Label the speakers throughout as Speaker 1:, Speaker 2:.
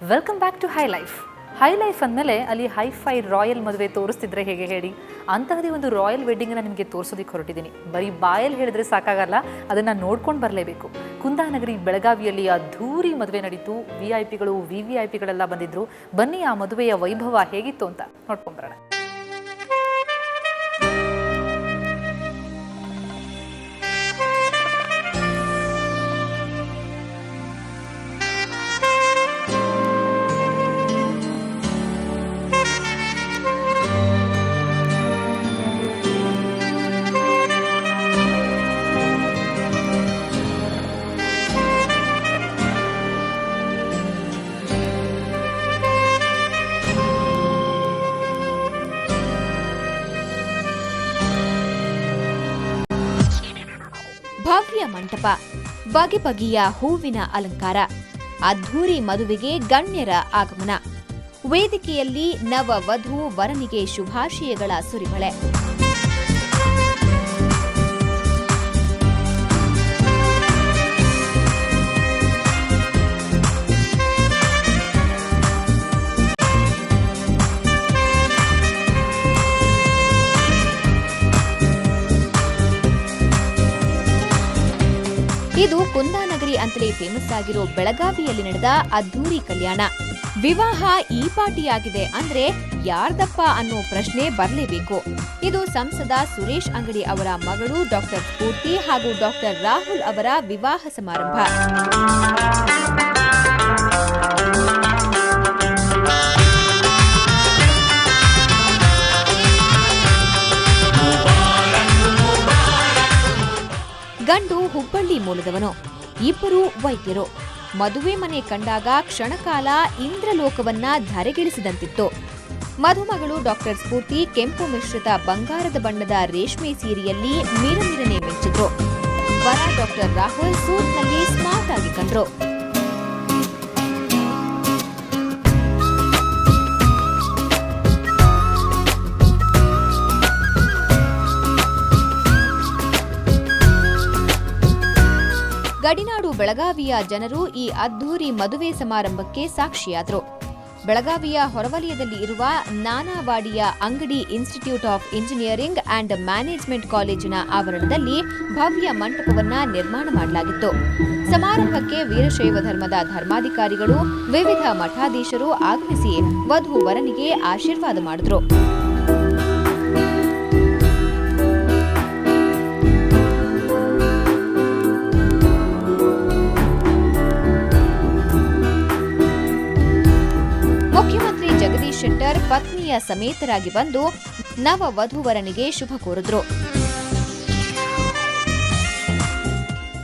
Speaker 1: Welcome back to high life ಅಂದಮೇಲೆ ಅಲ್ಲಿ hi-fi royal ಮದುವೆ ತೋರಿಸ್ತಿದ್ರೆ ಹೇಗೆ ಹೇಳಿ, ಅಂತಹದೇ ಒಂದು ರಾಯಲ್ ವೆಡ್ಡಿಂಗನ್ನು ನಿಮಗೆ ತೋರಿಸೋದಕ್ಕೆ ಹೊರಟಿದ್ದೀನಿ. ಬರೀ ಬಾಯಲ್ಲಿ ಹೇಳಿದ್ರೆ ಸಾಕಾಗಲ್ಲ, ಅದನ್ನು ನೋಡ್ಕೊಂಡು ಬರಲೇಬೇಕು. ಕುಂದಾನಗರಿ ಬೆಳಗಾವಿಯಲ್ಲಿ ಅದ್ಧೂರಿ ಮದುವೆ ನಡೀತು. VIP ಗಳು VVIPಗಳೆಲ್ಲ ಬಂದಿದ್ರು. ಬನ್ನಿ ಆ ಮದುವೆಯ ವೈಭವ ಹೇಗಿತ್ತು ಅಂತ ನೋಡ್ಕೊಂಡ್ಬರೋಣ.
Speaker 2: ಭವ್ಯ ಮಂಟಪ, ಬಗೆ ಬಗೆಯ ಹೂವಿನ ಅಲಂಕಾರ, ಅದ್ಧೂರಿ ಮದುವೆಗೆ ಗಣ್ಯರ ಆಗಮನ, ವೇದಿಕೆಯಲ್ಲಿ ನವ ವಧು ವರನಿಗೆ ಶುಭಾಶಯಗಳ ಸುರಿಮಳೆ. ಇದು ಕುಂದಾನಗರಿ ಅಂತಲೇ ಫೇಮಸ್ ಆಗಿರೋ ಬೆಳಗಾವಿಯಲ್ಲಿ ನಡೆದ ಅದ್ಧೂರಿ ಕಲ್ಯಾಣ. ವಿವಾಹ ಈ ಪಾಟಿಯಾಗಿದೆ ಅಂದ್ರೆ ಯಾರ್ದಪ್ಪ ಅನ್ನೋ ಪ್ರಶ್ನೆ ಬರಲೇಬೇಕು. ಇದು ಸಂಸದ ಸುರೇಶ್ ಅಂಗಡಿ ಅವರ ಮಗಳು ಡಾಕ್ಟರ್ ಸ್ಫೂರ್ತಿ ಹಾಗೂ ಡಾಕ್ಟರ್ ರಾಹುಲ್ ಅವರ ವಿವಾಹ ಸಮಾರಂಭ. ಗಂಡು ಹುಬ್ಬಳ್ಳಿ ಮೂಲದವನು, ಇಬ್ಬರು ವೈದ್ಯರು. ಮದುವೆ ಮನೆ ಕಂಡಾಗ ಕ್ಷಣಕಾಲ ಇಂದ್ರಲೋಕವನ್ನ ಧರೆಗಿಳಿಸಿದಂತಿತ್ತು. ಮಧುಮಗಳು ಡಾಕ್ಟರ್ ಸ್ಫೂರ್ತಿ ಕೆಂಪು ಮಿಶ್ರಿತ ಬಂಗಾರದ ಬಣ್ಣದ ರೇಷ್ಮೆ ಸೀರೆಯಲ್ಲಿ ಮಿರಮಿರನೆ ಮಿಂಚಿದ್ರು. ವರ ಡಾಕ್ಟರ್ ರಾಹುಲ್ ಸೂಟ್ನಲ್ಲಿ ಸ್ಮಾರ್ಟ್ ಆಗಿ ಕಂಡ್ರು. ಗಡಿನಾಡು ಬೆಳಗಾವಿಯ ಜನರು ಈ ಅದ್ಧೂರಿ ಮದುವೆ ಸಮಾರಂಭಕ್ಕೆ ಸಾಕ್ಷಿಯಾದರು. ಬೆಳಗಾವಿಯ ಹೊರವಲಯದಲ್ಲಿ ಇರುವ ನಾನಾವಾಡಿಯ ಅಂಗಡಿ institute of engineering and management ಕಾಲೇಜಿನ ಆವರಣದಲ್ಲಿ ಭವ್ಯ ಮಂಟಪವನ್ನ ನಿರ್ಮಾಣ ಮಾಡಲಾಗಿತ್ತು. ಸಮಾರಂಭಕ್ಕೆ ವೀರಶೈವ ಧರ್ಮದ ಧರ್ಮಾಧಿಕಾರಿಗಳು, ವಿವಿಧ ಮಠಾಧೀಶರು ಆಗಮಿಸಿ ವಧು ವರನಿಗೆ ಆಶೀರ್ವಾದ ಮಾಡಿದ್ರು. ಮುಖ್ಯಮಂತ್ರಿ ಜಗದೀಶ್ ಶೆಟ್ಟರ್ ಪತ್ನಿಯ ಸಮೇತರಾಗಿ ಬಂದು ನವ ವಧುವರನಿಗೆ ಶುಭ ಕೋರಿದ್ರು.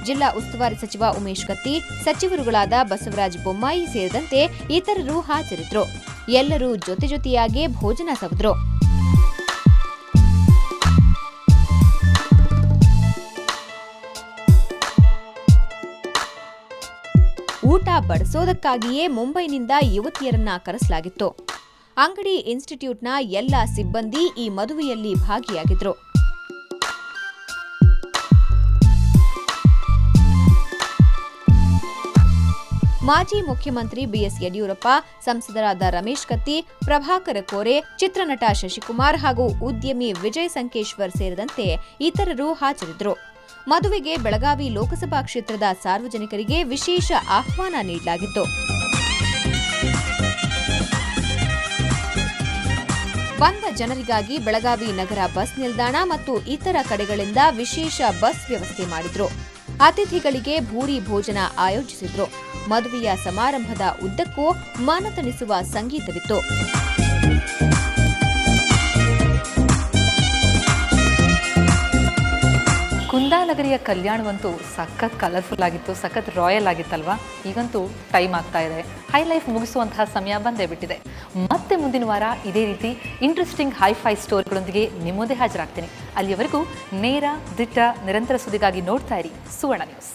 Speaker 2: ಜಿಲ್ಲಾ ಉಸ್ತುವಾರಿ ಸಚಿವ ಉಮೇಶ್ ಕತ್ತಿ, ಸಚಿವರುಗಳಾದ ಬಸವರಾಜ ಬೊಮ್ಮಾಯಿ ಸೇರಿದಂತೆ ಇತರರು ಹಾಜರಿದ್ದರು. ಎಲ್ಲರೂ ಜೊತೆಯಾಗಿ ಭೋಜನ ಸವಿದ್ರು. ಊಟ ಬಡಿಸೋದಕ್ಕಾಗಿಯೇ ಮುಂಬೈನಿಂದ ಯುವತಿಯರನ್ನ ಕರೆಸಲಾಗಿತ್ತು. ಅಂಗಡಿ ಇನ್ಸ್ಟಿಟ್ಯೂಟ್ನ ಎಲ್ಲ ಸಿಬ್ಬಂದಿ ಈ ಮದುವೆಯಲ್ಲಿ ಭಾಗಿಯಾಗಿದ್ರು. ಮಾಜಿ ಮುಖ್ಯಮಂತ್ರಿ ಬಿಎಸ್ ಯಡಿಯೂರಪ್ಪ, ಸಂಸದರಾದ ರಮೇಶ್ ಕತ್ತಿ, ಪ್ರಭಾಕರ ಕೋರೆ, ಚಿತ್ರನಟ ಶಶಿಕುಮಾರ್ ಹಾಗೂ ಉದ್ಯಮಿ ವಿಜಯ್ ಸಂಕೇಶ್ವರ್ ಸೇರಿದಂತೆ ಇತರರು ಹಾಜರಿದ್ದರು. ಮದುವೆಗೆ ಬೆಳಗಾವಿ ಲೋಕಸಭಾ ಕ್ಷೇತ್ರದ ಸಾರ್ವಜನಿಕರಿಗೆ ವಿಶೇಷ ಆಹ್ವಾನ ನೀಡಲಾಗಿತ್ತು. ಬಂದ ಜನರಿಗಾಗಿ ಬೆಳಗಾವಿ ನಗರ ಬಸ್ ನಿಲ್ದಾಣ ಮತ್ತು ಇತರ ಕಡೆಗಳಿಂದ ವಿಶೇಷ ಬಸ್ ವ್ಯವಸ್ಥೆ ಮಾಡಿದ್ರು. ಅತಿಥಿಗಳಿಗೆ ಭೂರಿ ಭೋಜನ ಆಯೋಜಿಸಿದ್ರು. ಮದುವೆಯ ಸಮಾರಂಭದ ಉದ್ದಕ್ಕೂ ಮನತಣಿಸುವ ಸಂಗೀತವಿತ್ತು.
Speaker 1: ಕುಂದಾನಗರಿಯ ಕಲ್ಯಾಣವಂತೂ ಸಖತ್ ಕಲರ್ಫುಲ್ ಆಗಿತ್ತು, ಸಖತ್ ರಾಯಲ್ ಆಗಿತ್ತಲ್ವಾ. ಈಗಂತೂ ಟೈಮ್ ಆಗ್ತಾ ಇದೆ, ಹೈ ಲೈಫ್ ಮುಗಿಸುವಂತಹ ಸಮಯ ಬಂದೇ ಬಿಟ್ಟಿದೆ. ಮತ್ತೆ ಮುಂದಿನ ವಾರ ಇದೇ ರೀತಿ ಇಂಟ್ರೆಸ್ಟಿಂಗ್ ಹೈ-ಫೈ ಸ್ಟೋರಿಗಳೊಂದಿಗೆ ನಿಮ್ಮದೇ ಹಾಜರಾಗ್ತೀನಿ. ಅಲ್ಲಿಯವರೆಗೂ ನೇರ, ದಿಟ್ಟ, ನಿರಂತರ ಸುದ್ದಿಗಾಗಿ ನೋಡ್ತಾ ಇರಿ ಸುವರ್ಣ ನ್ಯೂಸ್.